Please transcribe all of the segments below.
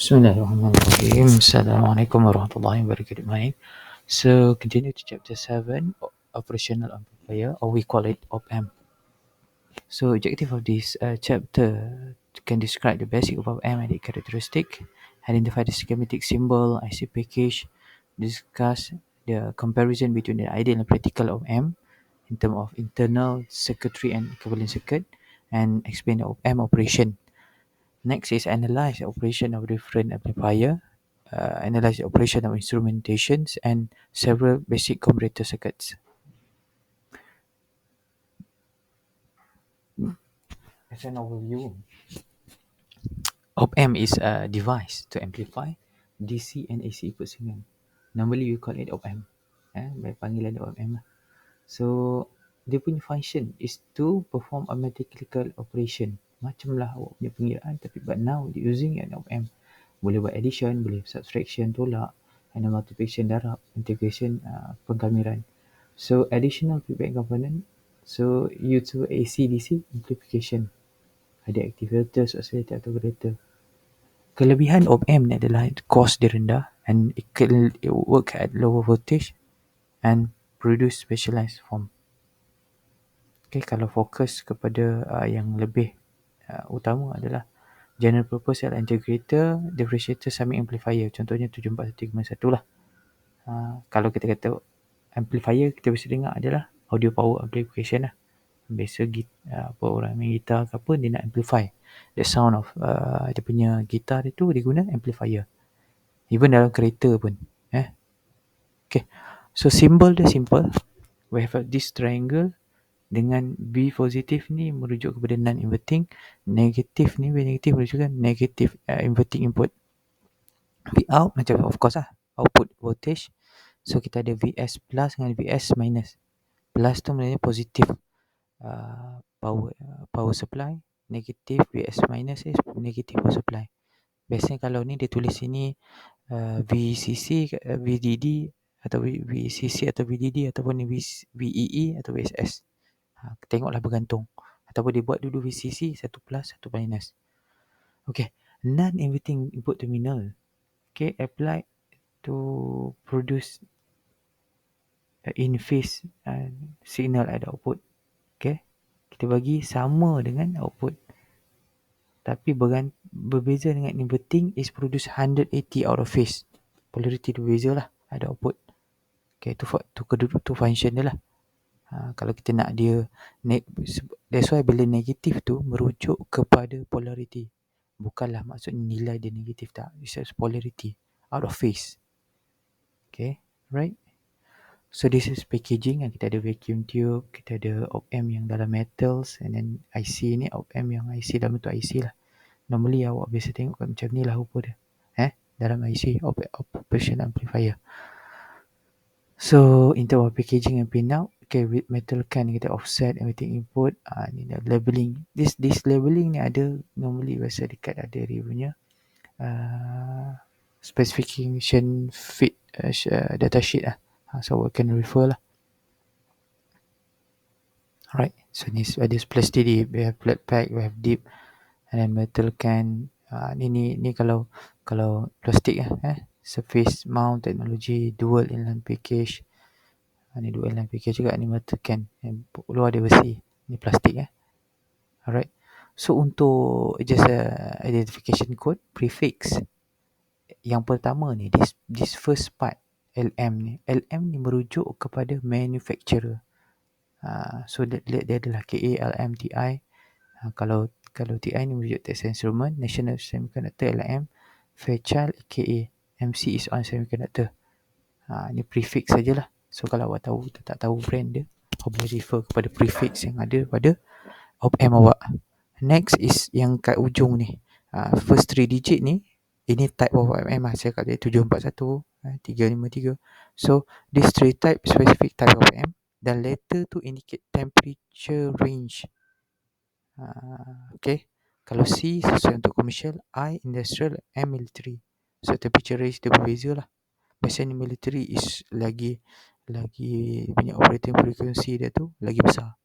Bismillahirrahmanirrahim. Assalamualaikum warahmatullahi wabarakatuh. Mine. So, continue to chapter 7, operational amplifier, or we call it op-amp. So, objective of this chapter can describe the basic of op-amp and its characteristic, identify the schematic symbol, IC package, discuss the comparison between the ideal and practical op-amp in terms of internal circuitry and equivalent circuit, and explain the op-amp operation. Next is analyze the operation of different amplifier, analyze the operation of instrumentations, and several basic comparator circuits. As an overview, op-amp is a device to amplify DC and AC input signal. Normally we call it op-amp. Panggilan dia op-amp lah. So, dia punya function is to perform a mechanical operation. Macam lah awak punya pengiraan, tapi but now using an op-amp. Boleh buat addition, boleh subtraction, tolak, and multiplication, darab, integration, penggamiran. So, additional feedback component. So, use AC-DC amplification. Ada active filters, oscillator atau generator. Kelebihan op-amp ni adalah cost dia rendah, and it work at lower voltage and produce specialized form. Okay, kalau fokus kepada yang lebih utama adalah general purpose cell integrator, differentiator, summing amplifier. Contohnya 74131 lah. Kalau kita kata amplifier, kita biasa dengar adalah audio power amplification lah. Biasa orang main gitar ke apa, dia nak amplify the sound of dia punya gitar itu, dia guna amplifier. Even dalam kereta pun. Okay. So, symbol dia simple. We have this triangle dengan B positif ni merujuk kepada non-inverting, negatif ni B negatif merujuk kepada negative inverting input. V out macam of course lah, output voltage. So, kita ada VS plus dengan VS minus. Plus tu maknanya positif power supply, negatif VS minus is negative power supply. Biasanya kalau ni dia tulis sini VCC, VDD atau VCC atau VDD ataupun VEE atau VSS. Tengoklah bergantung. Ataupun dia buat dulu VCC, satu plus, satu minus. Okay. Non-inverting input terminal. Okay. Applied to produce in-phase signal at the output. Okay. Kita bagi sama dengan output. Tapi berbeza dengan inverting is produce 180 out of phase. Polarity tu berbeza lah. Ada output. Okay. Tu function dia lah. Kalau kita nak dia that's why bila negatif tu merujuk kepada polarity, bukanlah maksudnya nilai dia negatif, tak. It's polarity out of phase. Okay, right? So this is packaging. Kita ada vacuum tube, kita ada op-amp yang dalam metals, and then IC ni op-amp yang IC dalam bentuk IC lah. Normally awak biasa tengok macam ni lah rupa dia dalam IC, operational amplifier. So, in terms of packaging and pinout, okay, with metal can kita offset everything input. Ni labeling. This labeling ni ada normally biasa dekat ada dia punya specification fit data sheet lah. So, we can refer lah. Alright. So, ni ada plastic, we have flat pack, we have deep, and then metal can. Ni kalau plastik surface mount technology, dual inline package. Ni dual inline package juga. Ni metal can, luar dia besi, ni plastik. Alright. So, untuk just identification code, prefix yang pertama ni, this first part LM ni merujuk kepada manufacturer. So, dia adalah KA, LM, TI. Kalau TI ni merujuk Texas Instrument, National Semiconductor, LM, Fairchild, KA, MC is on Semiconductor. Ni prefix sajalah. So, kalau awak tak tahu brand dia, awak boleh refer kepada prefix yang ada pada op-amp awak. Next is yang kat ujung ni. First 3 digit ni, ini type of op-amp lah. Saya kat dia 741, 353. So, this 3 type, specific type of op-amp. Dan letter tu indicate temperature range. Okay. Kalau C sesuai untuk commercial, I industrial, M military. So, temperature range dia berbeza lah. Biasanya military is lagi punya operating frequency dia tu lagi besar.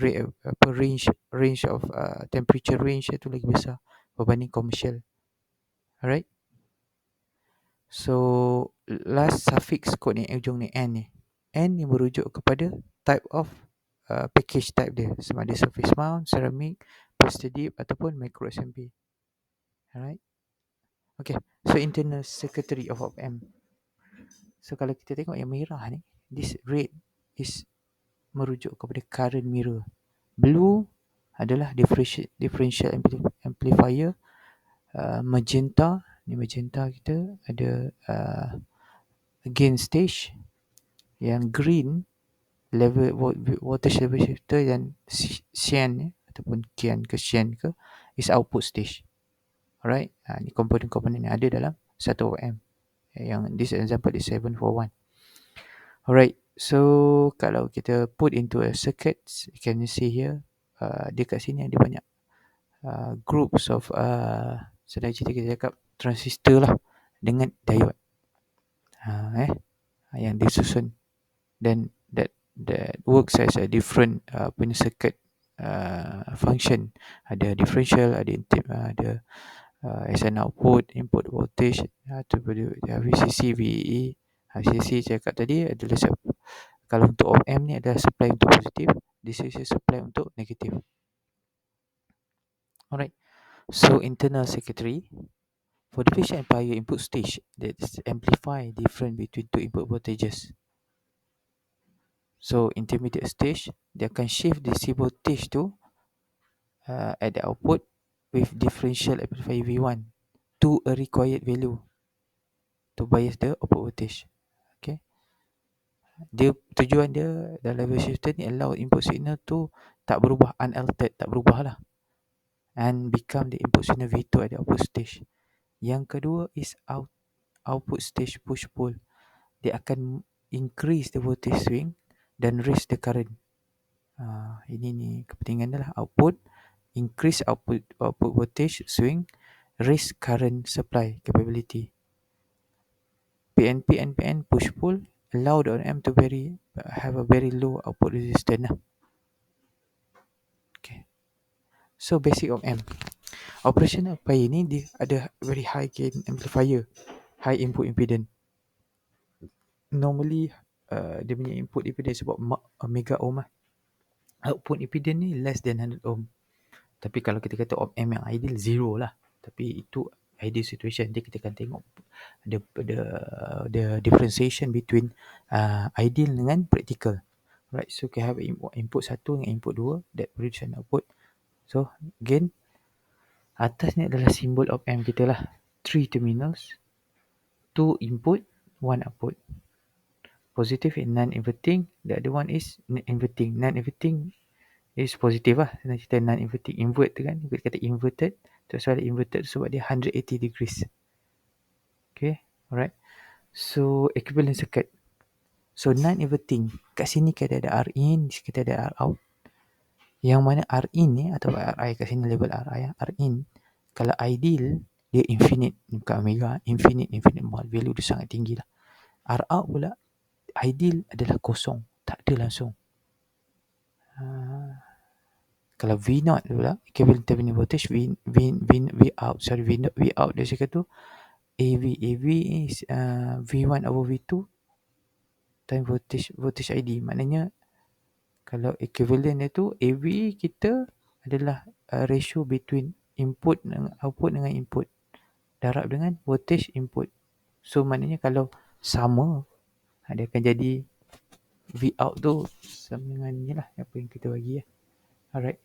Range of temperature range dia tu lagi besar berbanding commercial. Alright. So last suffix kod ni ujung ni N ni. N ni merujuk kepada type of package type dia, sama ada surface mount, ceramic, poster dip ataupun micro SMP. Alright. Okay. So internal circuitry of op-amp. So kalau kita tengok yang merah ni, this red is merujuk kepada current mirror. Blue adalah differential amplifier. Magenta, ni magenta kita ada gain stage. Yang green level voltage level shifter, dan cyan ataupun kian ke cyan ke is output stage. Alright, ni komponen-komponen yang ada dalam satu op-amp. Yang this example is 741. Alright, so kalau kita put into a circuit, you can see here, dia kat sini ada banyak groups of sedang cerita kita cakap transistor lah dengan diode yang disusun, dan that works as a different punya circuit function. Ada differential, ada as an output, input voltage, VCC, VEE. VCC cakap tadi adalah kalau untuk op-amp ni adalah supply untuk positif, DC supply untuk negatif. Alright. So internal circuitry for differential amplifier input stage that amplify different between two input voltages. So intermediate stage, dia akan shift DC voltage tu at the output with differential amplifier V1 to a required value to bias the output voltage. Okay. Tujuan dia dalam level shifter ni allow input signal tu tak berubah, unaltered, tak berubah lah, and become the input signal V2 at the output stage. Yang kedua is output stage push pull. Dia akan increase the voltage swing dan raise the current. Ini ni kepentingan dia lah. Output, increase output voltage swing, raise current supply capability. PNP, NPN, push pull allow the op-amp to have a very low output resistance lah. Okay. So basic op-amp. Operational amplifier ni dia ada very high gain amplifier, high input impedance. Normally dia punya input impedance about mega ohm lah. Output impedance ni less than 100 ohm. Tapi kalau kita kata op-amp yang ideal, zero lah. Tapi itu ideal situation. Dia kita akan tengok the differentiation between ideal dengan practical. Right, so kita have input 1 dengan input 2 that produce an output. So again, atas ni adalah simbol op-amp kita lah. 3 terminals, 2 input, 1 output. Positive in non-inverting, the other one is inverting. Non-inverting is positive lah. Senang cerita non-inverting. Invert tu kan, kita kata inverted. Terus ada inverted sebab dia 180 degrees. Okay, alright. So equivalent circuit. So non-inverting, kat sini kita ada R-in, di sini kita ada R-out. Yang mana R-in ni atau R-i, kat sini label R-i. R-in, kalau ideal, dia infinite. Bukan omega, infinite mole. Value dia sangat tinggi lah. R-out pula, ideal adalah kosong. Tak ada langsung. Kalau V0 pula, equivalent terminal voltage, V out dia cakap tu, AV is V1 over V2 time voltage ID. Maknanya kalau equivalent dia tu, AV kita adalah ratio between input dengan output dengan input darab dengan voltage input. So maknanya kalau sama, dia akan jadi V out tu sama dengan ni lah apa yang kita bagi ya. Alright.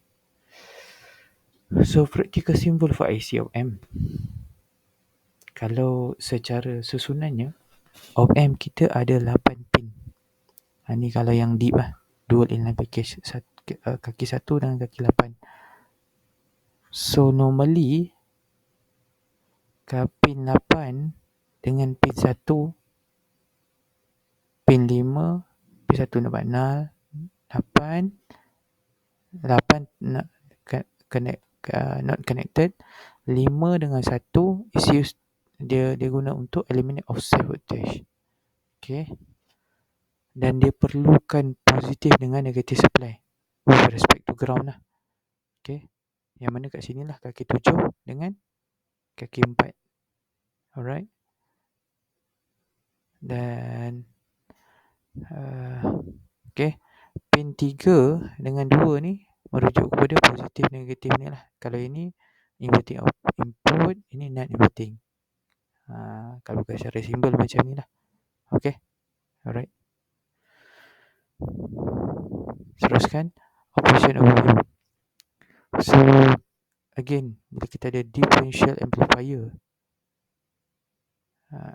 So practical symbol for IC op-amp. Kalau secara susunannya, op-amp kita ada 8 pin. Ni kalau yang deep lah, dual inline package, kaki 1 dengan kaki 8. So normally pin 8 dengan pin 1, pin 5, pin 1 dapat null, 8 not connected, 5 dengan 1 is used, dia guna untuk eliminate offset voltage. Okay. Dan dia perlukan positif dengan negative supply with respect to ground lah. Okay. Yang mana kat sini lah kaki 7 dengan kaki 4. Alright. Dan okay, pin 3 dengan 2 ni merujuk kepada positif negatif ni lah. Kalau ini inverting input, ini non inverting. Kalau bukan secara simbol macam ni lah. Okay. Alright. Teruskan operation overview. So again, bila kita ada differential amplifier,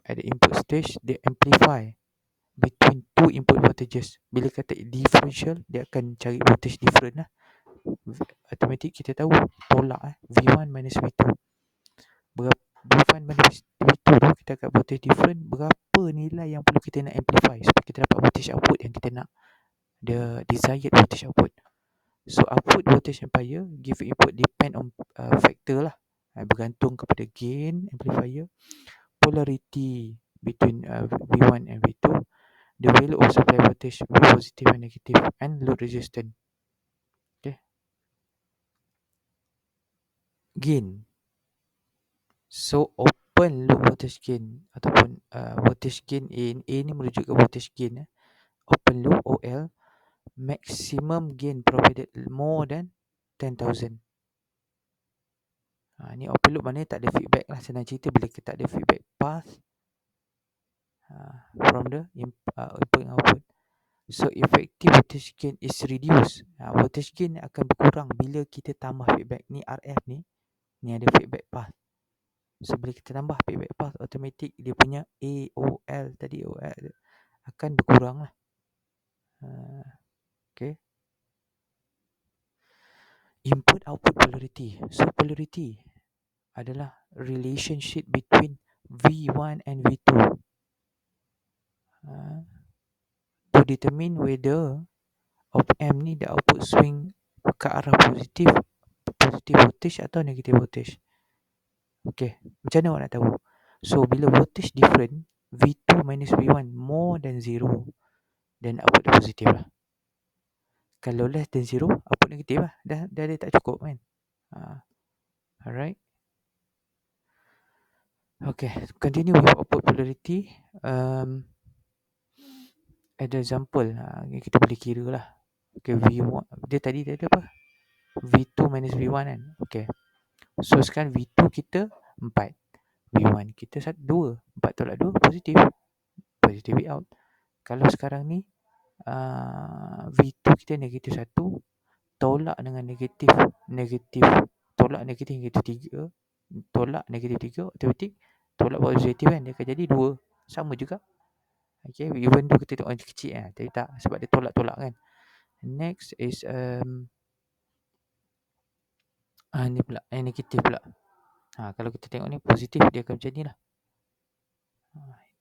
at the input stage, they amplify between two input voltages. Bila kata differential, dia akan cari voltage different lah. Automatic kita tahu tolak V1 minus V2. V1 minus V2 tu kita akan voltage different. Berapa nilai yang perlu kita nak amplify supaya kita dapat voltage output yang kita nak, the desired voltage output. So output voltage amplifier give input depend on factor lah, bergantung kepada gain amplifier, polarity between V1 and V2, the value of supply voltage, V positive and negative, and load resistance. Okay. Gain. So open loop voltage gain ataupun voltage gain A ni merujuk ke voltage gain. Open loop OL, maximum gain provided more than 10,000. Ni open loop maknanya tak ada feedback lah. Senang cerita, bila kita tak ada feedback path from the input and output, so effective voltage gain is reduced. Voltage gain akan berkurang bila kita tambah feedback. Ni RF ni ada feedback path. So bila kita tambah feedback path, automatic dia punya AOL tadi, OL akan berkurang lah. Okay. Input output polarity. So polarity adalah relationship between V1 and V2 to determine whether op-amp ni the output swing ke arah positif voltage atau negative voltage. Okay, macam mana awak nak tahu? So bila voltage different, V2 minus V1 more than 0, then output dia positif lah. Kalau less than 0, output negatif lah. Dah dia tak cukup kan. Alright. Okay, continue with output polarity. Ada example, kita boleh kira lah. Okay, V1, dia tadi dia ada apa? V2 minus V1 kan. Okay, so sekarang V2 kita 4, V1 kita 2, 4 tolak 2 positif, positif V out. Kalau sekarang ni V2 kita negatif 1, tolak dengan negatif, tolak negatif 3, tolak negatif 3, automatic tolak positif kan, dia akan jadi 2, sama juga. Okay, even though kita tengok kecil tapi tak, sebab dia tolak-tolak kan. Next is ni pula, negatif pula. Kalau kita tengok ni positif, dia akan macam ni lah.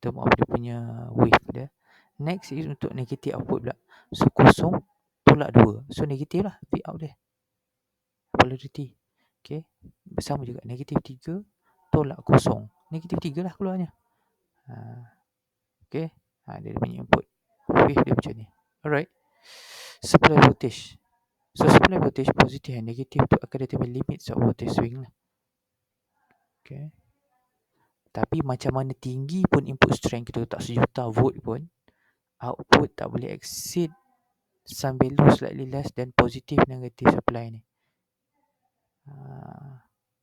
Itu maaf dia punya wave dia. Next is untuk negatif output pula. So kosong tolak 2, so negatif lah V out dia, polarity. Okay, bersama juga negatif 3 tolak kosong, negatif 3 lah keluarnya. Okay, dia punya input wave dia macam ni. Alright. Supply voltage. So supply voltage positif dan negatif tu akan determine limits of voltage swing lah. Okay. Tapi macam mana tinggi pun input strength kita letak 1,000,000 volt pun, output tak boleh exceed some value slightly less than positive negative supply ni.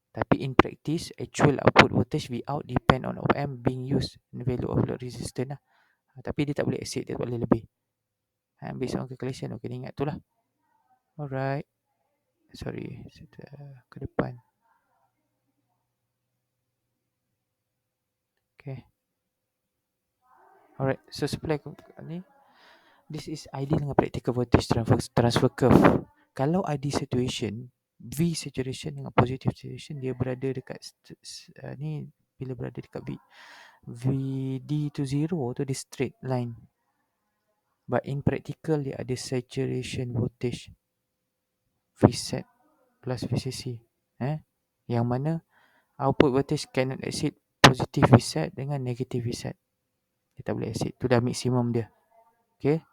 Tapi in practice, actual output voltage V out depend on op-amp being used and value of load resistance lah. Tapi dia tak boleh exceed, dia tak boleh lebih. Based on calculation, okay, ingat tu lah. Alright. Sorry, ke depan. Okay. Alright, so supply ni, this is ideal dengan practical voltage transfer curve. Kalau ideal situation, V saturation dengan positive saturation, dia berada dekat ni, bila berada dekat VD to 0 tu, dia straight line. But in practical, dia ada saturation voltage Vset plus VCC, yang mana output voltage cannot exceed positive Vset dengan negative Vset. Dia tak boleh exceed, tu dah maksimum dia. Okay,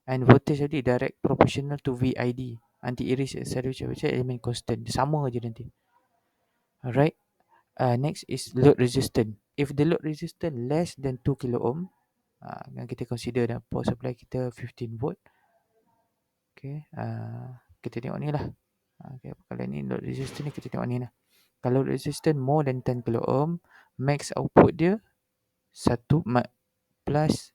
and voltage tadi direct proportional to VID, anti-iris acceleration element constant, sama je nanti. Alright. Next is load resistance. if the load resistance less than 2 kilo ohm, yang kita consider dah power supply kita 15 volt. Okay, kita tengok ni lah. Okay, kalau ni load resistance ni kita tengok ni lah. Kalau resistance more than 10 kilo ohm, max output dia 1 plus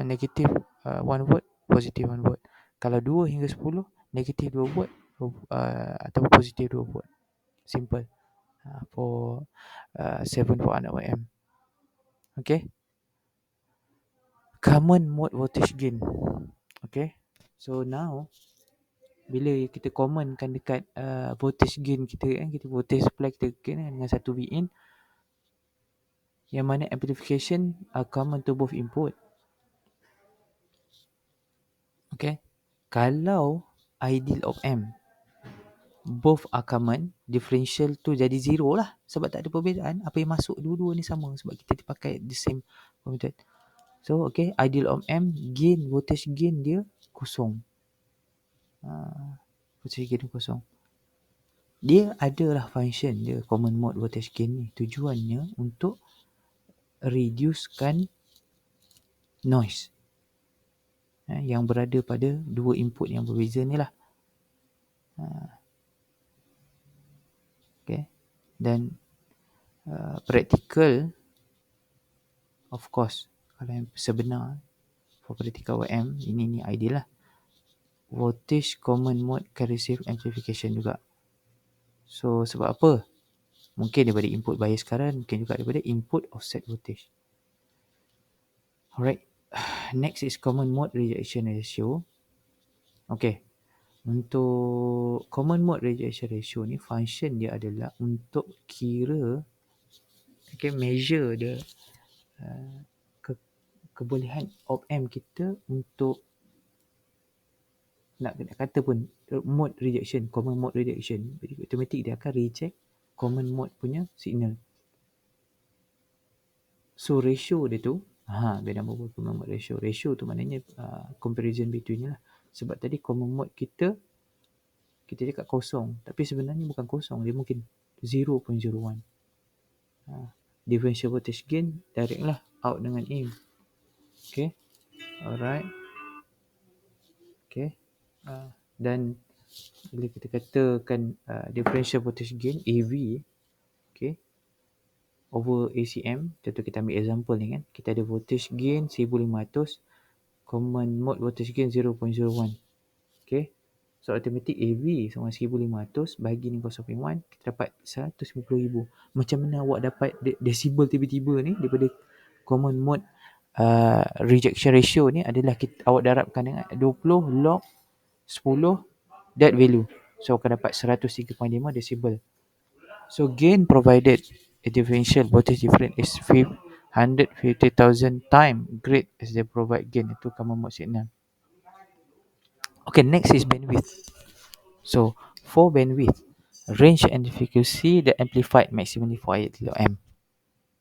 negatif 1 volt, positif 1 volt. Kalau 2 hingga 10, negatif 2 volt atau positif 2 volt. Simple. For 7400 Wm. Okay. Common mode voltage gain. Okay. So now, bila kita commonkan dekat voltage gain kita kan, kita voltage supply kita gain dengan 1 Vin, yang mana amplification are common to both input. Okay. Kalau ideal op amp both are common, differential tu jadi zero lah. Sebab tak ada perbezaan. Apa yang masuk dua-dua ni sama. Sebab kita dipakai the same method. So, okay. Ideal op amp, gain, voltage gain dia kosong. Voltage gain kosong. Dia adalah function dia, common mode voltage gain ni. Tujuannya untuk reducekan noise yang berada pada dua input yang berbeza ni lah. Okay. Dan practical, of course, kalau yang sebenar for practical OM, ini ideal lah. Voltage common mode can receive amplification juga. So sebab apa? Mungkin daripada input bias current, mungkin juga daripada input offset voltage. Alright. Next is common mode rejection ratio. Okay. Untuk common mode rejection ratio ni, function dia adalah untuk kira, okay, measure dia kebolehan op amp kita untuk nak kata pun mode rejection, common mode rejection. Jadi automatic dia akan reject common mode punya signal. So ratio dia tu, beda nama common mode ratio. Ratio tu maknanya comparison between lah. Sebab tadi common mode kita cakap kosong, tapi sebenarnya bukan kosong, dia mungkin 0.01. Differential voltage gain direct lah out dengan in. Okay. Alright. Okay. Dan bila kita katakan differential voltage gain AV, okay, over ACM, contoh kita ambil example ni kan, kita ada voltage gain 1500, common mode voltage gain 0.01. Okay. So automatic AV sama 1500 bagi ni 0.1, kita dapat 150,000. Macam mana awak dapat decibel tiba-tiba ni daripada common mode rejection ratio ni adalah awak darabkan dengan 20 log 10 that value. So akan dapat 103.5 decibel. So gain provided a differential voltage difference is 150,000 times great as they provide gain. Itu common mode signal. Okay, next is bandwidth. So for bandwidth, range and frequency the amplified maximally for 8 kilo ohm.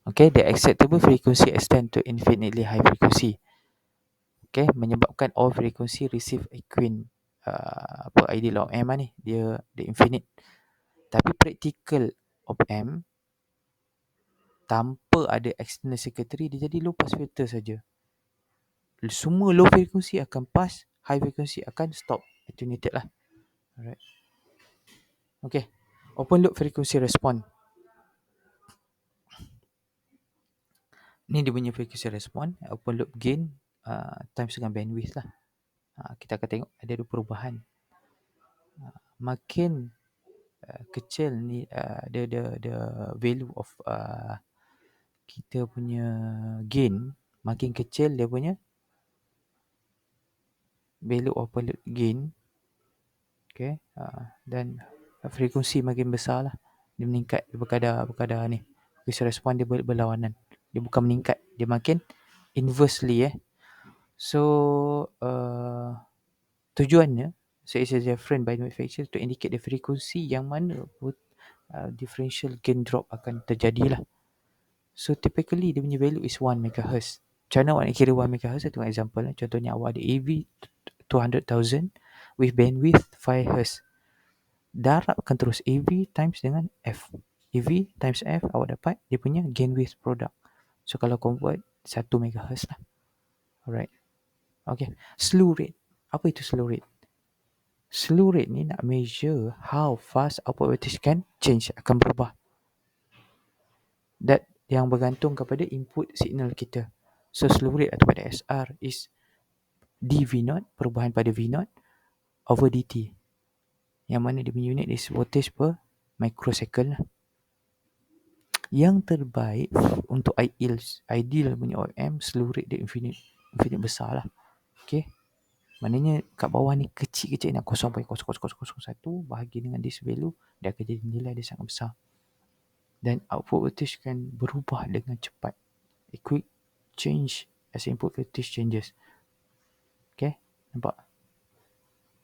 Okay, the acceptable frequency extend to infinitely high frequency. Okay, menyebabkan all frequency receive equine ideal op amp ni, dia infinite. Tapi practical op amp tanpa ada external circuitry, dia jadi low pass filter saja. Semua low frequency akan pass, high frequency akan stop, attenuated lah. Alright. Okay, open loop frequency response. Ni dia punya frequency response, open loop gain times dengan bandwidth lah. Kita akan tengok ada perubahan. Makin kecil ni the value of kita punya gain, makin kecil dia punya value open loop gain. Okay. Dan frekuensi makin besar lah. Dia meningkat berkadar ni. Frequency response dia berlawanan. Dia bukan meningkat, dia makin inversely So tujuannya, so it's a reference by the manufacturer to indicate the frequency yang mana differential gain drop akan terjadi lah. So typically dia punya value is 1 MHz. Macam mana awak nak kira 1 MHz? Tengok example lah. Contohnya awak ada AV 200,000 with bandwidth 5 Hz. Darabkan terus AV times dengan F. EV times F, awak dapat dia punya gain width product. So kalau convert 1 MHz lah. Alright. Okay. Slew rate. Apa itu slew rate? Slew rate ni nak measure how fast output voltage can change, akan berubah. That yang bergantung kepada input signal kita. So slew rate atau pada SR is dV0, perubahan pada V0 over dt. Yang mana dia punya unit is voltage per microsecond lah. Yang terbaik untuk ideal punya OM, slew rate dia infinite besar lah. Okay. Maknanya kat bawah ni kecil-kecil nak 0.00001 bahagi dengan this value, dia akan jadi nilai dia sangat besar. Dan output voltage kan berubah dengan cepat. A quick change as input voltage changes. Okay, nampak?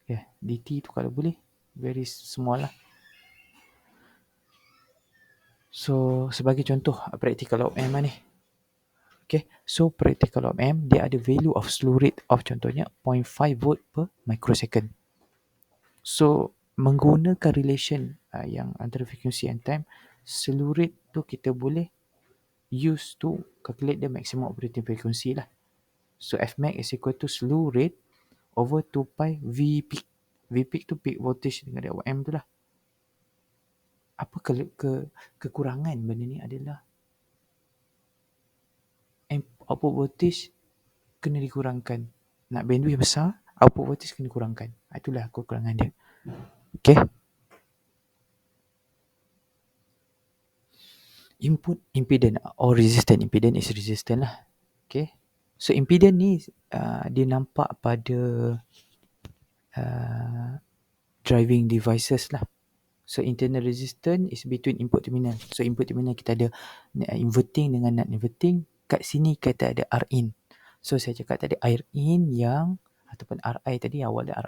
Okay, dt tu kalau boleh very small lah. So sebagai contoh practical op-amp ni. Okay, so practical op-amp dia ada value of slew rate of contohnya 0.5 volt per microsecond. So menggunakan relation yang antara frekuensi and time, slew rate tu kita boleh use to calculate the maximum operating frequency lah. So Fmax is equal to slew rate over 2 pi V peak. V peak tu peak voltage dengan dia OM tu lah. Apa kekurangan benda ni adalah output voltage kena dikurangkan. Nak bandwidth besar, output voltage kena kurangkan. Itulah kekurangan dia. Okay. Input impedance or resistance. Impedance is resistance lah. Okay. So impedance ni dia nampak pada driving devices lah. So internal resistance is between input terminal. So input terminal kita ada inverting dengan non-inverting. Kat sini kita ada Rin. So saya cakap tadi Rin yang ataupun Ri tadi, awal dia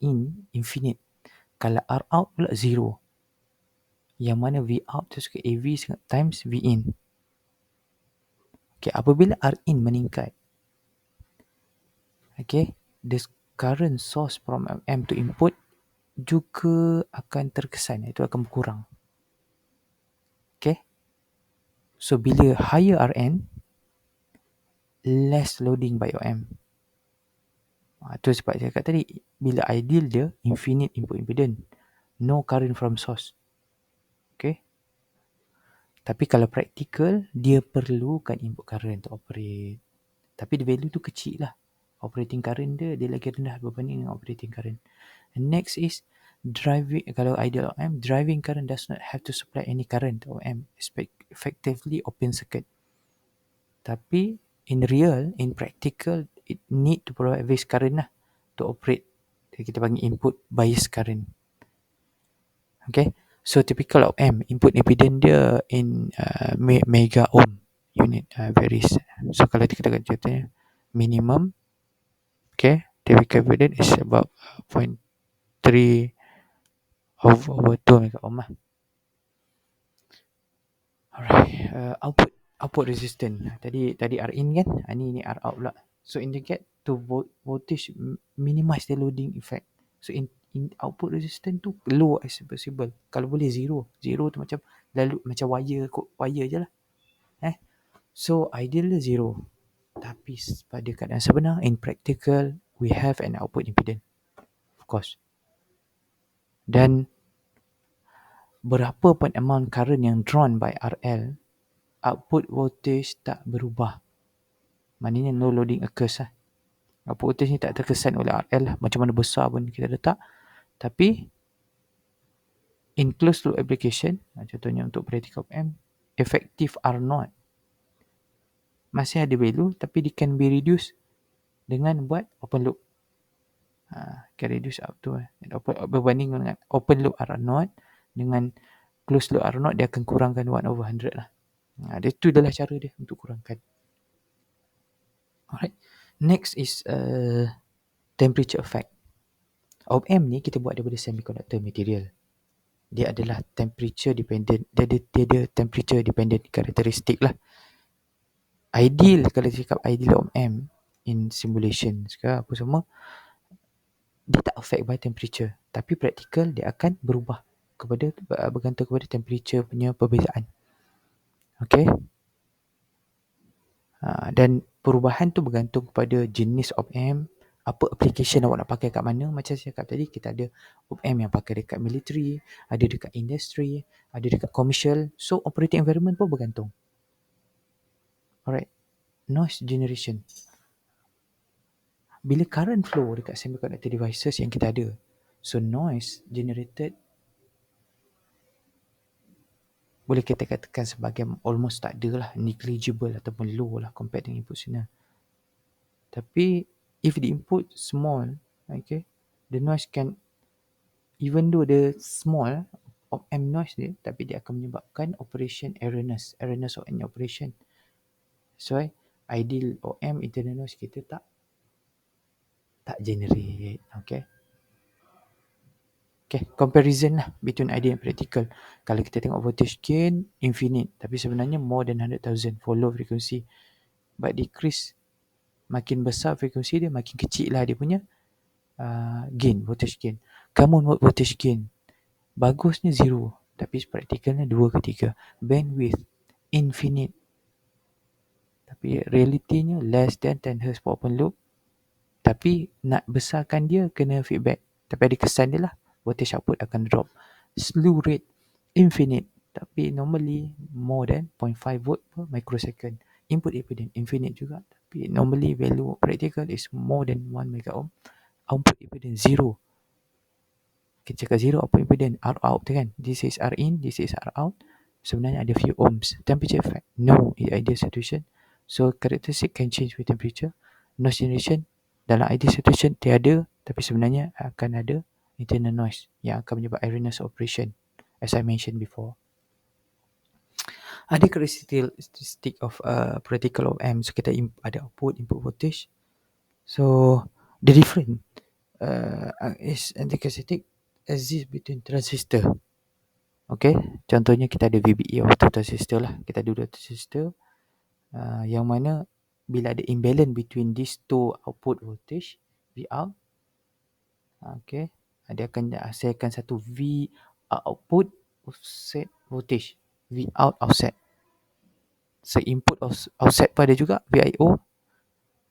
Rin infinite. Kalau Rout pula zero. Yang mana Vout tu suka AV times Vin. Okay, apabila Rin meningkat, okay, the current source from M to input juga akan terkesan, itu akan berkurang. Okay. So bila higher Rn, less loading by OM. Itu sebab saya kata tadi, bila ideal dia infinite input impedance, no current from source. Okay. Tapi kalau practical, dia perlukan input current to operate. Tapi the value tu kecil lah. Operating current dia lagi rendah berbanding dengan operating current. And next is driving. Kalau ideal OM, driving current does not have to supply any current to OM. Effectively open circuit. Tapi in real, in practical, it need to provide base current lah to operate. Kita panggil input bias current. Okay. So typical of M, input impedance dia in mega ohm unit, varies. So kalau kita kata minimum, okay, typical impedance is about 0.3 over 2 mega ohm lah. Alright, output resistance. Tadi Rin kan, ni Rout pula. So indicate to voltage minimize the loading effect. So in output resistance tu low as possible. Kalau boleh zero tu macam lalu macam wire je lah. So ideal zero. Tapi pada keadaan sebenar, in practical, we have an output impedance, of course. Dan berapa pun amount current yang drawn by RL, output voltage tak berubah. Maknanya no loading occurs lah. Output voltage ni tak terkesan oleh RL lah. Macam mana besar pun kita letak. Tapi in closed loop application, contohnya untuk practical op-amp, effective R0 masih ada value, tapi they can be reduced dengan buat open loop. Can reduce up to berbanding dengan open loop R0 dengan closed loop R0, dia akan kurangkan 1/100 lah. Itu adalah cara dia untuk kurangkan. Alright. Next is temperature effect. Op-amp ni kita buat daripada semiconductor material. Dia adalah temperature dependent. Dia ada temperature dependent karakteristik lah. Ideal, kalau cakap ideal op-amp in simulation ke apa semua, dia tak affect by temperature. Tapi practical dia akan berubah. bergantung kepada temperature punya perbezaan. Okay. Dan perubahan tu bergantung kepada jenis op-amp, apa application awak nak pakai kat mana. Macam saya cakap tadi, kita ada op-amp yang pakai dekat military, ada dekat industry, ada dekat commercial. So operating environment pun bergantung. Alright. Noise generation. Bila current flow dekat semiconductor devices yang kita ada, so noise generated boleh kita katakan sebagai almost tak ada lah, negligible ataupun low lah compared dengan input signal. Tapi if the input small, okay, the noise can, even though the small op-amp noise dia, tapi dia akan menyebabkan operation erroneous of any operation. So ideal op-amp internal noise kita tak generate. Okay, comparison lah between ideal and practical. Kalau kita tengok voltage gain infinite, tapi sebenarnya more than 100,000 for low frequency, but decrease, makin besar frekuensi dia, makin kecil lah dia punya gain, voltage gain. Kamu voltage gain bagusnya 0, tapi practicalnya 2 ke 3. Bandwidth infinite, tapi realitinya less than 10 Hz per open loop. Tapi nak besarkan dia kena feedback, tapi ada kesan dia lah, voltage output akan drop. Slew rate infinite, tapi normally more than 0.5 volt per microsecond. Input impedance infinite juga, tapi normally value practical is more than 1 mega ohm. Output impedance 0. Kita cakap 0 output impedance, R out tu kan, this is R in, this is R out, sebenarnya ada few ohms. Temperature effect, no, in ideal situation. So characteristic can change with temperature. Noise generation, dalam ideal situation tiada, tapi sebenarnya akan ada internal noise yang akan menyebabkan erroneous operation, as I mentioned before. Ada characteristic of practical op-amp. So kita ada output, input voltage. So the different is anti-characteristic exist between transistor. Okay, contohnya kita ada VBE atau transistor lah. Kita ada dua transistor yang mana bila ada imbalance between these two output voltage, V out, okay, dia akan hasilkan satu V output offset voltage, V out offset. So input offset pun ada juga, VIO.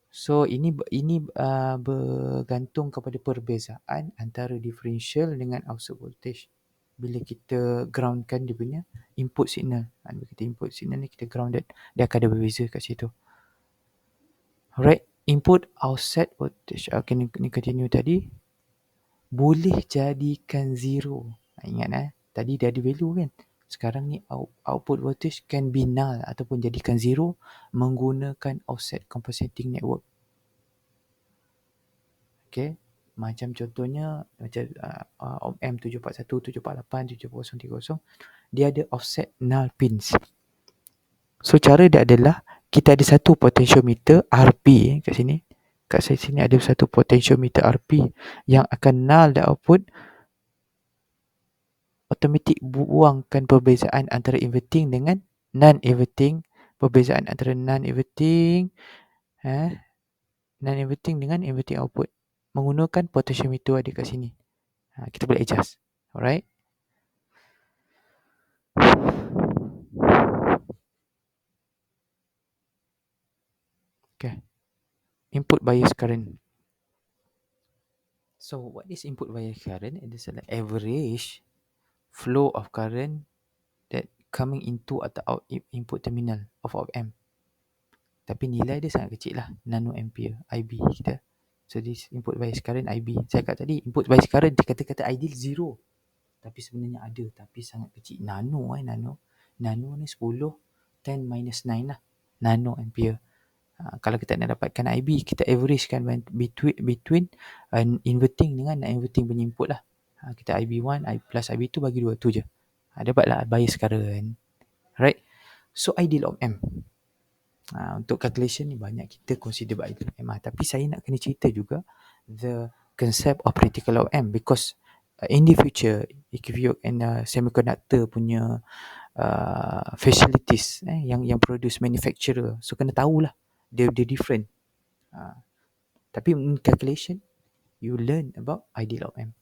So ini bergantung kepada perbezaan antara differential dengan output voltage. Bila kita groundkan dia punya input signal, bila kita input signal ni kita grounded, dia akan ada berbeza kat situ. Alright, input offset voltage. Okay, ni continue tadi. Boleh jadikan 0. Ingat tadi dia ada value kan. Sekarang ni output voltage can be null ataupun jadikan 0 menggunakan offset compensating network. Okay, macam contohnya macam op-amp 741, 748, 7030, dia ada offset null pins. So cara dia adalah kita ada satu potentiometer RP kat sini. Kat sini ada satu potentiometer RP yang akan null the output, automatik buangkan perbezaan antara inverting dengan non-inverting, perbezaan antara non-inverting dengan inverting output menggunakan potentiometer ada kat sini. Kita boleh adjust. Alright. Okay. Input bias current. So what is input bias current? It is an average flow of current that coming into atau out input terminal of op-amp. Tapi nilai dia sangat kecil lah, nanoampere, IB kita. So this input bias current IB. Saya kata tadi input bias current kata ideal 0. Tapi sebenarnya ada, tapi sangat kecil. Nano ni 10 10-9 lah, nanoampere. Kalau kita nak dapatkan IB, kita averagekan between inverting dengan non-inverting punya input lah. Kita IB1 plus IB2 bagi 2 tu je. Dapatlah bias current. Right. So ideal op-amp. Untuk calculation ni banyak kita consider by ideal op-amp. Tapi saya nak kena cerita juga the concept of practical op-amp, because in the future if you in semiconductor punya facilities yang produce manufacturer, so kena tahulah dia different. Tapi in calculation you learn about ideal op-amp.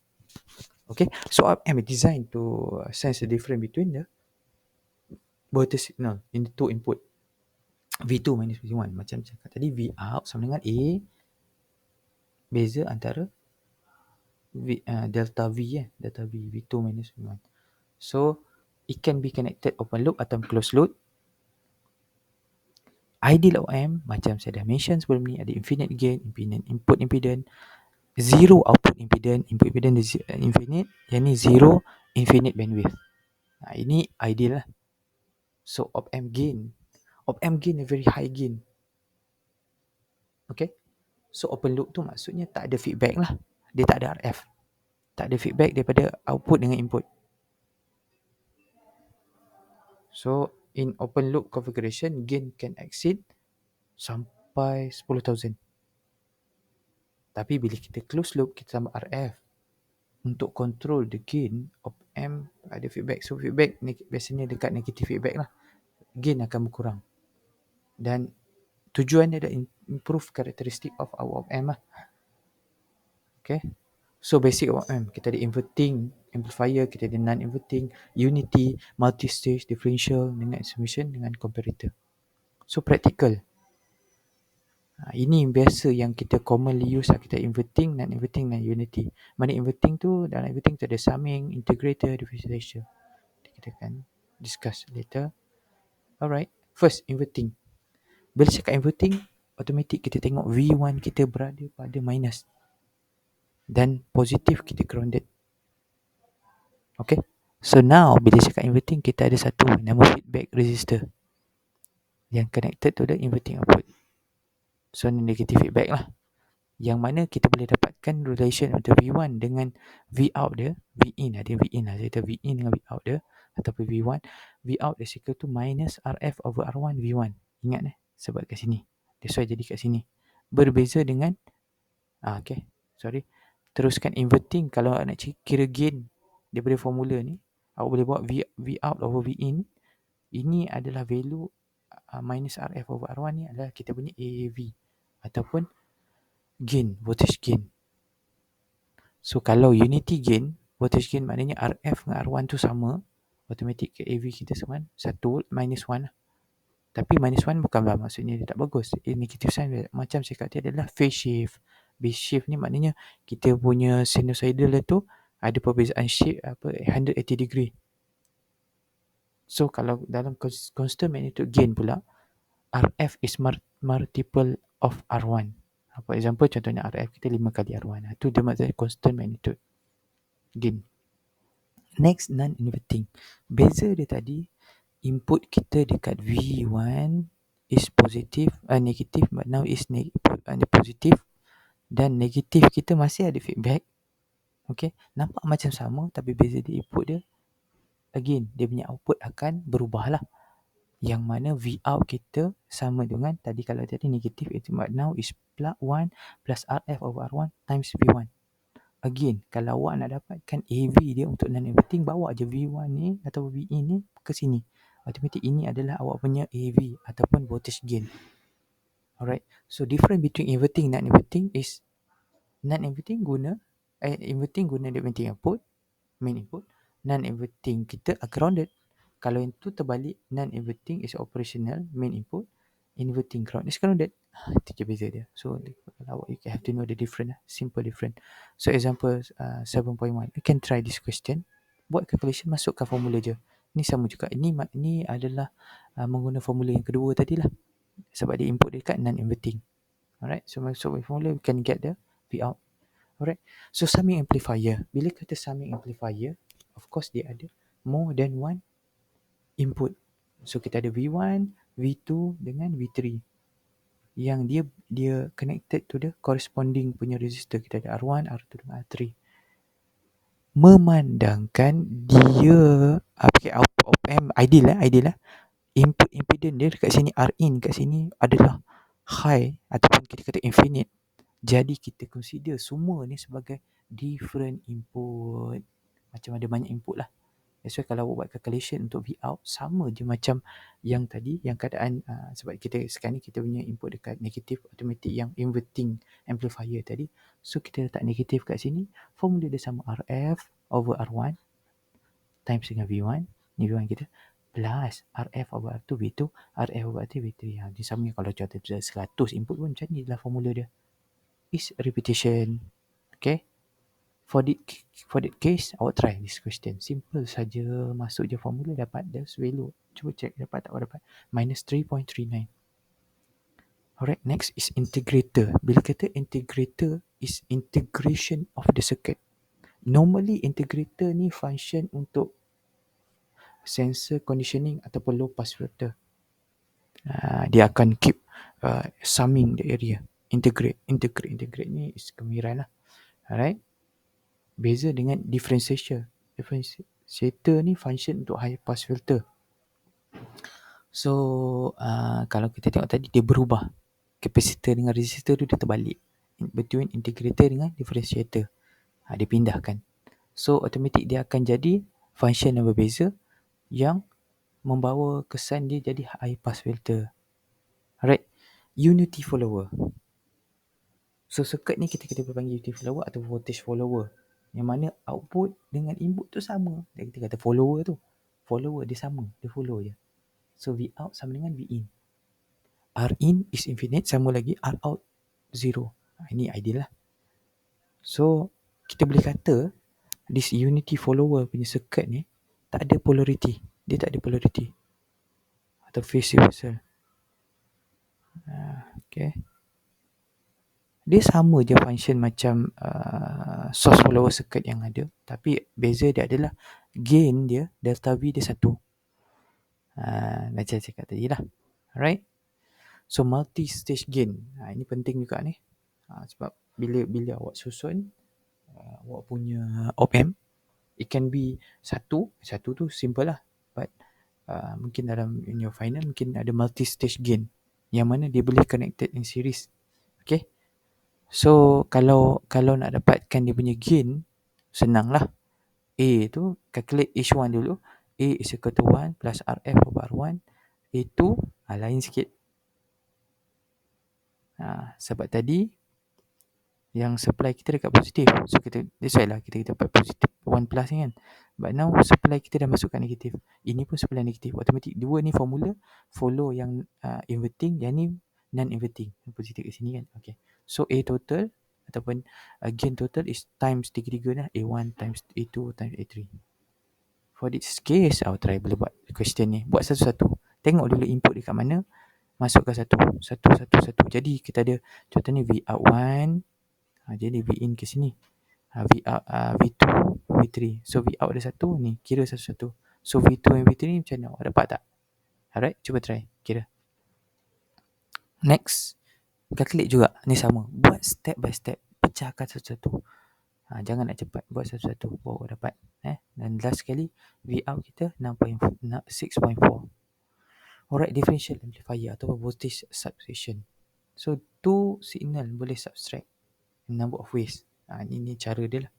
Okay, so op-amp is designed to sense the difference between the voltage signal in the two input. V2 minus V1. Macam cakap tadi, V out sama dengan A. Beza antara delta V delta V, V2 minus V1. So, it can be connected open loop atau closed loop. Ideal op-amp, macam saya dah mention sebelum ni, ada infinite gain, infinite input impedance, zero output impedance, input impedance infinite, yang ni zero infinite bandwidth. Ini ideal lah. So, op-amp gain a very high gain. Okay. So, open loop tu maksudnya tak ada feedback lah. Dia tak ada RF. Tak ada feedback daripada output dengan input. So, in open loop configuration, gain can exceed sampai 10,000. Tapi bila kita close loop, kita tambah RF. Untuk control the gain, op-amp ada feedback. So, feedback biasanya dekat negative feedback lah. Gain akan berkurang. Dan tujuan dia adalah improve characteristic of our op-amp lah. Okay. So, basic op-amp. Kita ada inverting amplifier, kita ada non-inverting, unity, multi-stage, differential, dengan transmission, dengan comparator. So, practical. Ini biasa yang kita commonly use lah. Kita inverting, non-inverting dan unity. Mana inverting tu, dalam inverting tu ada summing, integrator, differentiation. Kita akan discuss later. Alright. First, inverting. Bila cakap inverting, automatic kita tengok V1 kita berada pada minus. Dan positif kita grounded. Okay. So now, bila cakap inverting, kita ada satu nama feedback resistor yang connected to the inverting output. So, negative feedback lah. Yang mana kita boleh dapatkan relation antara V1 dengan V out dia. V-in ada V-in lah. Saya kata V-in dengan V-out dia. Ataupun V1. V-out is equal to minus RF over R1 V1. Ingat sebab kat sini. That's why jadi kat sini. Berbeza dengan okay. Sorry. Teruskan inverting. Kalau nak kira gain daripada formula ni, awak boleh buat V-out over V-in. Ini adalah value minus RF over R1 ni adalah kita punya AAV. Ataupun gain, voltage gain. So, kalau unity gain, voltage gain maknanya RF dengan R1 tu sama. Automatic AV kita sama 1 minus 1. Tapi minus 1 bukanlah maksudnya dia tak bagus. Negative sign macam saya kata adalah phase shift. Phase shift ni maknanya kita punya sinusoidal tu ada perbezaan shape 180 degree. So, kalau dalam constant magnitude gain pula, RF is multiple of R1. For example, contohnya RF kita 5 kali R1. Itu dia maksudnya constant magnitude gain. Next, non-inverting. Beza dia tadi, input kita dekat V1 is positive, negative, but now is positive. Dan negative kita masih ada feedback. Okay, nampak macam sama, tapi beza dia input dia. Again, dia punya output akan berubah lah. Yang mana V out kita sama dengan tadi, kalau tadi negative, itu now is plug 1 plus RF over R1 times V1. Again, kalau awak nak dapatkan AV dia untuk non-inverting, bawa je V1 ni atau V-in ni ke sini. Automatic ini adalah awak punya AV ataupun voltage gain. Alright. So, difference between inverting and non-inverting is non-inverting guna inverting guna the inverting output, main input. Non-inverting kita grounded. Kalau yang tu terbalik, non-inverting is operational, main input. Inverting ground is grounded. Itu je beza dia. So, kalau you have to know the difference. Simple difference. So, example 7.1. You can try this question. Buat calculation, masukkan formula je. Ini sama juga. Ini adalah menggunakan formula yang kedua tadi lah. Sebab dia input dekat non-inverting. Alright. So, masuk formula, we can get the V out. Alright. So, summing amplifier. Bila kata summing amplifier, of course dia ada more than one input. So, kita ada V1, V2 dengan V3. Yang dia connected to the corresponding punya resistor. Kita ada R1, R2 dan R3. Memandangkan dia op-amp ideal lah. Input impedance dia dekat sini, Rin kat sini adalah high ataupun kita kata infinite. Jadi kita consider semua ni sebagai different input. Macam ada banyak input lah. That's why kalau awak buat calculation untuk V out sama je macam yang tadi, yang keadaan sebab kita sekarang ni kita punya input dekat negatif automatic yang inverting amplifier tadi. So kita letak negatif kat sini, formula dia sama RF over R1 times dengan V1, ni V1 kita, plus RF over R2 V2, RF over R3 V3. Dia sama kalau contoh 100 input pun macam ni lah formula dia. Is repetition. Okay. For that case, awak try this question. Simple saja, masuk je formula, dapat this value. Cuba check dapat tak awak dapat. Minus 3.39. Alright, next is integrator. Bila kata integrator is integration of the circuit. Normally integrator ni function untuk sensor conditioning ataupun low pass filter. Dia akan keep summing the area. Integrate ni is kemahiran lah. Alright. Beza dengan differentiator. Differentiator ni function untuk high pass filter. So kalau kita tengok tadi dia berubah. Capacitor dengan resistor tu dia terbalik. Between integrator dengan differentiator. Dia pindahkan. So automatic dia akan jadi function yang berbeza yang membawa kesan dia jadi high pass filter. Alright. Unity follower. So circuit ni kita panggil unity follower atau voltage follower. Yang mana output dengan input tu sama. Kita kata follower tu. Follower dia sama. Dia follow je. So V out sama dengan V in. R in is infinite, sama lagi R out 0. Ini ideal lah. So kita boleh kata this unity follower punya circuit ni tak ada polarity. Dia tak ada polarity. Atau phase reversal. Okay. Dia sama je function macam source follower circuit yang ada. Tapi beza dia adalah gain dia, delta V dia 1. Macam saya cakap tadi lah. Alright. So multi-stage gain. Ini penting juga ni. Sebab bila awak susun awak punya op-amp, it can be satu tu simple lah. But mungkin dalam in your final mungkin ada multi-stage gain. Yang mana dia boleh connected in series. Okay. So kalau nak dapatkan dia punya gain, senang lah. A tu calculate H1 dulu. A is equal to 1 plus RF over R1. A2 lain sikit. Sebab tadi yang supply kita dekat positif. So that's why lah kita dapat positif 1 plus ni kan. But now supply kita dah masuk kat negatif. Ini pun supply negatif. Automatic dua ni formula follow yang inverting, yang ni non-inverting. Positif kat sini kan. Okay. So A total ataupun gain total is times 3 lah. A1 times A2 times A3. For this case, I'll try boleh buat question ni. Buat satu-satu. Tengok dulu input dekat mana. Masukkan satu. Jadi kita ada contoh ni V out 1. Jadi V in ke sini. V out V2, V3. So V out ada satu ni. Kira satu-satu. So V2 dan V3 ni macam mana? Dapat tak? Alright, cuba try. Kira. Next. Calculate juga. Ni sama. Buat step by step. Pecahkan satu-satu. Jangan nak cepat. Buat satu-satu. Baru dapat. Dan last sekali. V out kita 6.4. Alright, differential amplifier atau voltage substitution. So, 2 signal boleh subtract number of ways. Ini cara dia lah.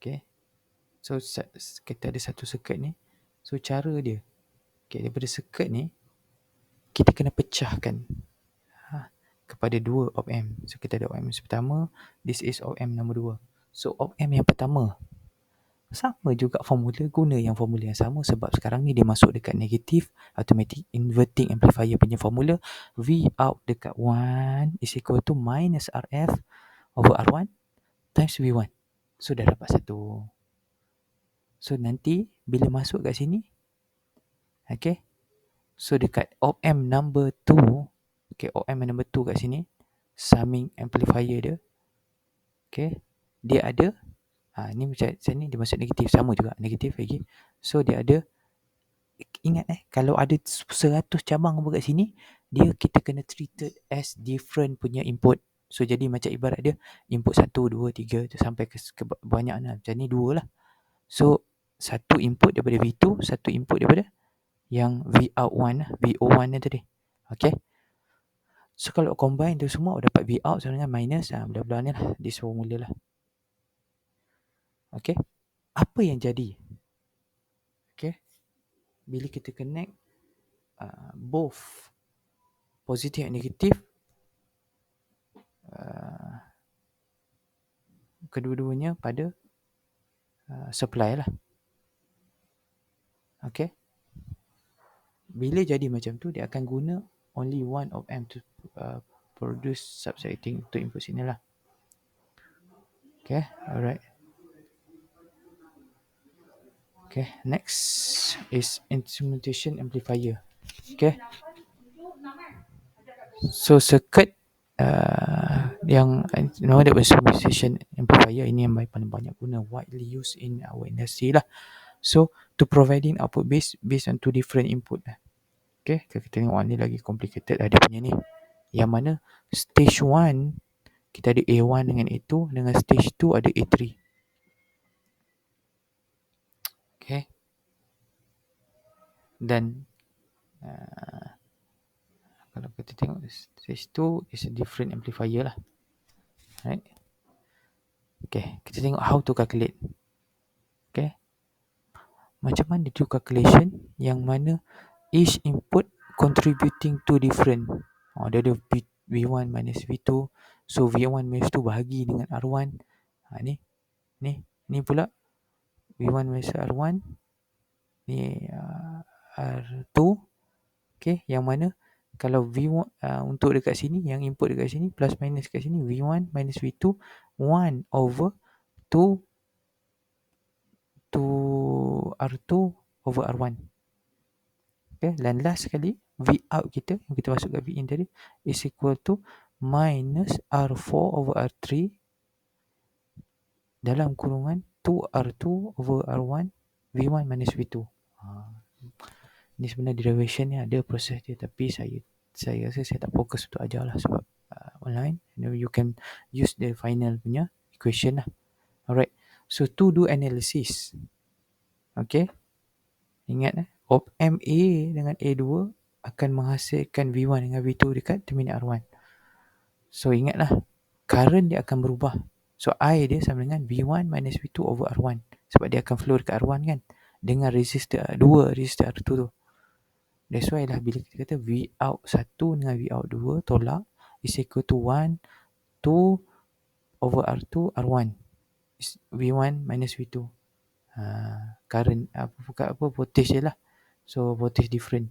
Okay. So, kita ada satu circuit ni. So, cara dia. Okay, daripada circuit ni, kita kena pecahkan kepada dua op-amp. So, kita ada op-amp pertama. This is op-amp nombor 2. So, op-amp yang pertama. Sama juga formula, guna yang formula yang sama sebab sekarang ni dia masuk dekat negatif automatic inverting amplifier punya formula. V out dekat 1 is equal to minus RF over R1 times V1. So dah dapat satu. So nanti bila masuk kat sini, okay, so dekat op-amp number 2, okay, op-amp number 2 kat sini, summing amplifier dia, okay, dia ada ni macam ni dia masuk negatif, sama juga negatif lagi. So dia ada, ingat kalau ada 100 cabang kat sini, dia kita kena treated as different punya input. So jadi macam ibarat dia input 1, 2, 3 sampai ke banyak lah. Macam ni 2 lah. So satu input daripada V2, satu input daripada yang V out 1 lah, VO1 ni tadi. Okay. So kalau combine tu semua dapat V out sama dengan minus bla bla ni lah, this formula lah. Okay. apa yang jadi? Okay, bila kita connect both positif and negatif, kedua-duanya pada supply lah. Okay, bila jadi macam tu, dia akan guna only one of M to produce subsetting to input signal lah. Okay, alright. Okay, next is instrumentation amplifier. Okay, so circuit yang nama dia instrumentation amplifier ini yang paling banyak guna, widely used in our industry lah. So to providing output based on two different input lah. Okay, kita tengok ni lagi complicated ada punya ni. Yang mana stage 1 kita ada A1 dengan A2, dengan stage 2 ada A3. Okay, dan kalau kita tengok stage 2 is a different amplifier lah. Right. Okay, kita tengok how to calculate. Okay, macam mana do calculation yang mana each input contributing to different. Dia ada V1 minus V2. So V1 minus V2 bahagi dengan R1. Ni pula V1 minus R1. Ni R2. Okay, yang mana kalau V1 untuk dekat sini, yang input dekat sini plus minus dekat sini, V1 minus V2 1 over 2 to R2 over R1. Okay, dan last sekali V out kita yang kita masuk kat V in tadi is equal to minus R4 over R3 dalam kurungan 2R2 over R1 V1 minus V2. Ni sebenarnya derivation ni ada proses dia, tapi saya rasa saya tak fokus untuk ajar lah sebab online. You can use the final punya equation lah. Alright, so to do analysis, okay, ingat op-amp A dengan A2 akan menghasilkan V1 dengan V2 dekat terminal R1. So ingatlah, current dia akan berubah. So I dia sama dengan V1 minus V2 over R1. Sebab dia akan flow dekat R1 kan, dengan resistor 2, resistor R2 tu. That's why lah bila kita kata V out 1 dengan V out 2 tolak is equal to 1, 2 over R2, R1. V1 minus V2. Current apa voltage dia lah. So voltage different.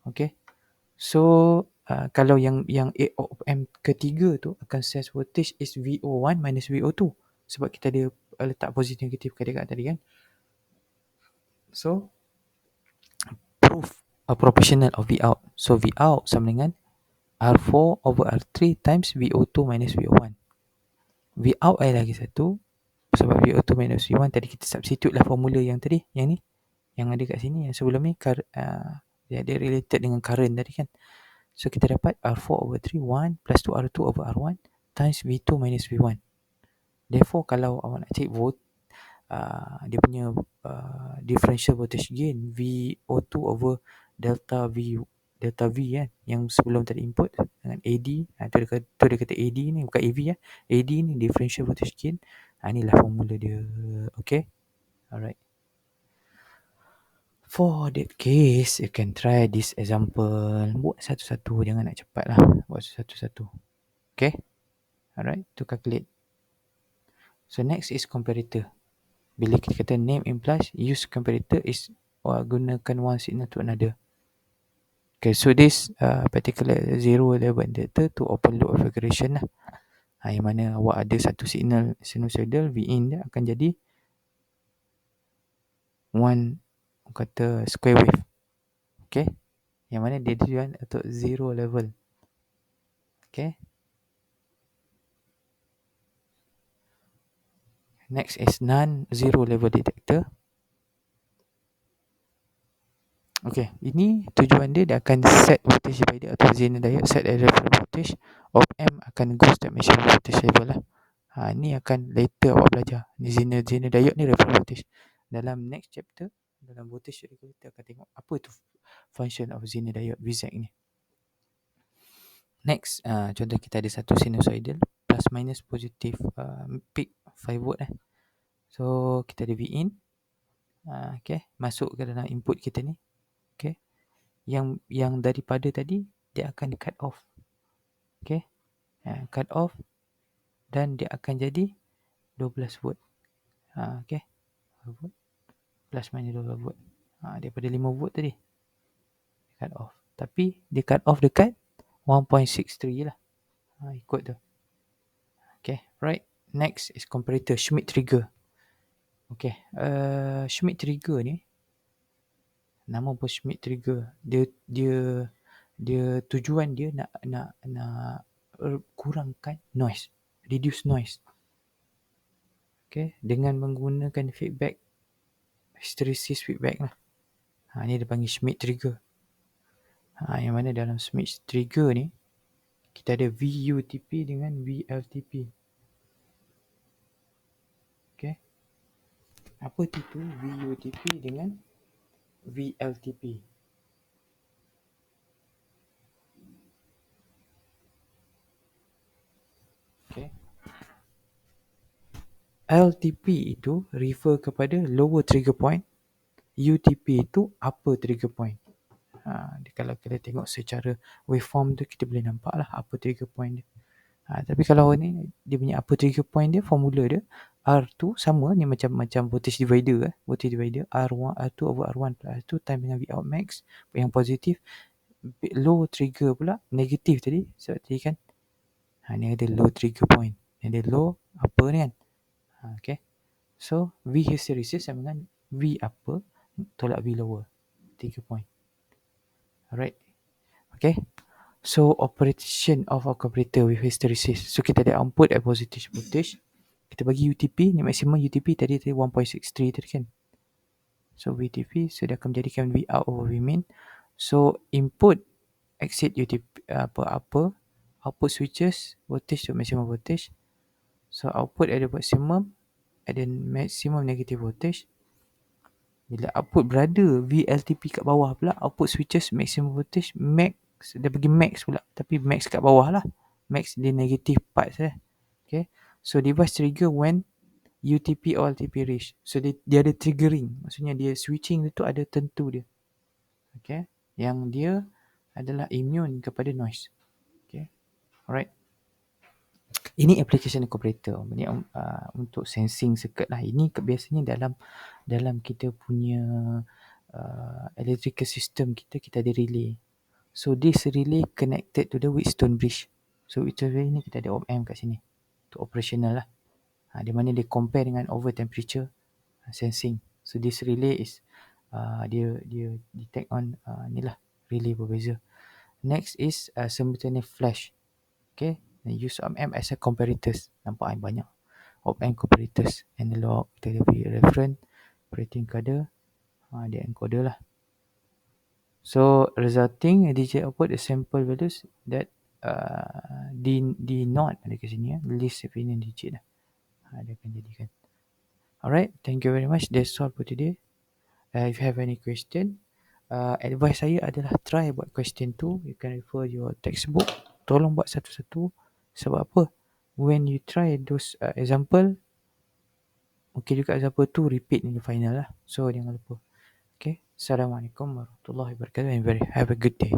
Okay, so kalau yang op-amp ketiga tu akan sense voltage is VO1 minus VO2 sebab kita ada letak positif negatif dekat tadi kan. So proof proportional of V out. So V out sama dengan R4 over R3 times VO2 minus VO1. V out ada lagi satu sebab VO2 minus V1 tadi kita substitute lah formula yang tadi, yang ni, yang ada kat sini, yang sebelum ni dia related dengan current tadi kan. So kita dapat R4 over 3 1 plus 2R2 over R1 times V2 minus V1. Therefore kalau awak nak cek dia punya differential voltage gain VO2 over delta V kan, yang sebelum tadi input dengan AD, tu dia kata AD ni bukan AV ya. AD ni differential voltage gain. Inilah formula dia. Okay, alright. For that case, you can try this example. Buat satu-satu, jangan nak cepat lah. Buat satu-satu. Okay, alright, to calculate. So next is comparator. Bila kita kata name implies use comparator is gunakan one signal to another. Okay, so this particular zero level data to open loop configuration lah. Yang mana awak ada satu signal sinusoidal, V in dia akan jadi one kata square wave. Okay, yang mana dia tujuan untuk zero level. Okay, next is non-zero level detector. Okay, ini tujuan dia akan set voltage divider atau Zener diode set at reference voltage. Op-amp akan go step measure voltage level lah. Ni akan later awak belajar. Ni Zener diode ni reference voltage. Dalam next chapter, dalam voltage regulator kita akan tengok apa tu function of Zener diode VZ ni. Next, contoh kita ada satu sinusoidal plus minus positif peak 5 volt . So kita ada V in, okay, masuk ke dalam input kita ni, okay. Yang daripada tadi dia akan cut off, okay, cut off dan dia akan jadi 12 volt, okay, plus minus 12 volt, daripada 5 volt tadi cut off, tapi dia cut off dekat 1.63 lah, ikut tu. Okay, right. Next is comparator Schmidt trigger. Okay, Schmidt trigger ni, nama pun Schmidt trigger. Dia tujuan dia nak kurangkan noise, reduce noise. Okay, dengan menggunakan feedback, hysteresis feedback lah. Ni dia panggil Schmidt trigger. Yang mana dalam Schmidt trigger ni kita ada VUTP dengan VLTP. Okay, apa tu VUTP dengan VLTP? Okay, LTP itu refer kepada lower trigger point, UTP itu upper trigger point. Kalau kita tengok secara waveform tu kita boleh nampak lah upper trigger point dia. Tapi kalau ni dia punya upper trigger point dia, formula dia R2 sama ni macam voltage divider, voltage divider R2 over R1 plus R2 time dengan Vout max yang positif. Low trigger pula negatif tadi sebab tadi kan ni ada low trigger point, ni ada low upper ni kan. Okay, so V hysteresis sama dengan V upper tolak V lower, 3 point. Alright, okay. So operation of our comparator with hysteresis. So kita ada output at positive voltage. Kita bagi UTP, ni maximum UTP tadi 1.63 tadi kan. So VTP, so dia akan menjadikan V out over V min. So input exceed UTP apa output switches voltage to maximum voltage. So output ada maximum, ada maximum negative voltage. Bila output berada VLTP kat bawah pula, output switches maximum voltage, max, dia bagi max pula, tapi max kat bawah lah, max dia negative parts okay. So device trigger when UTP or LTP reach. So dia ada triggering, maksudnya dia switching tu ada tentu dia, okay, yang dia adalah immune kepada noise. Okay, alright. Ini application comparator. Ini untuk sensing circuit lah. Ini biasanya dalam kita punya electrical system kita ada relay. So this relay connected to the Wheatstone bridge. So Wheatstone bridge ni kita ada op-amp kat sini untuk operational lah. Di mana dia compare dengan over temperature sensing. So this relay is dia detect on ni lah, relay berbeza. Next is simultaneous flash. Okay, use op-amp as a comparators. Nampak banyak op-amp comparators, analog, kita ada reference, operating encoder, dia encoder lah. So resulting digital output is sample values that D0 ada kat sini, least significant digit lah. Dia akan jadikan. Alright, thank you very much. That's all for today. If you have any question, advice saya adalah try buat question tu. You can refer your textbook. Tolong buat satu-satu. Sebab apa? When you try those example, mungkin juga example tu repeat in the final lah. So jangan lupa. Okay. Assalamualaikum warahmatullahi wabarakatuh and have a good day.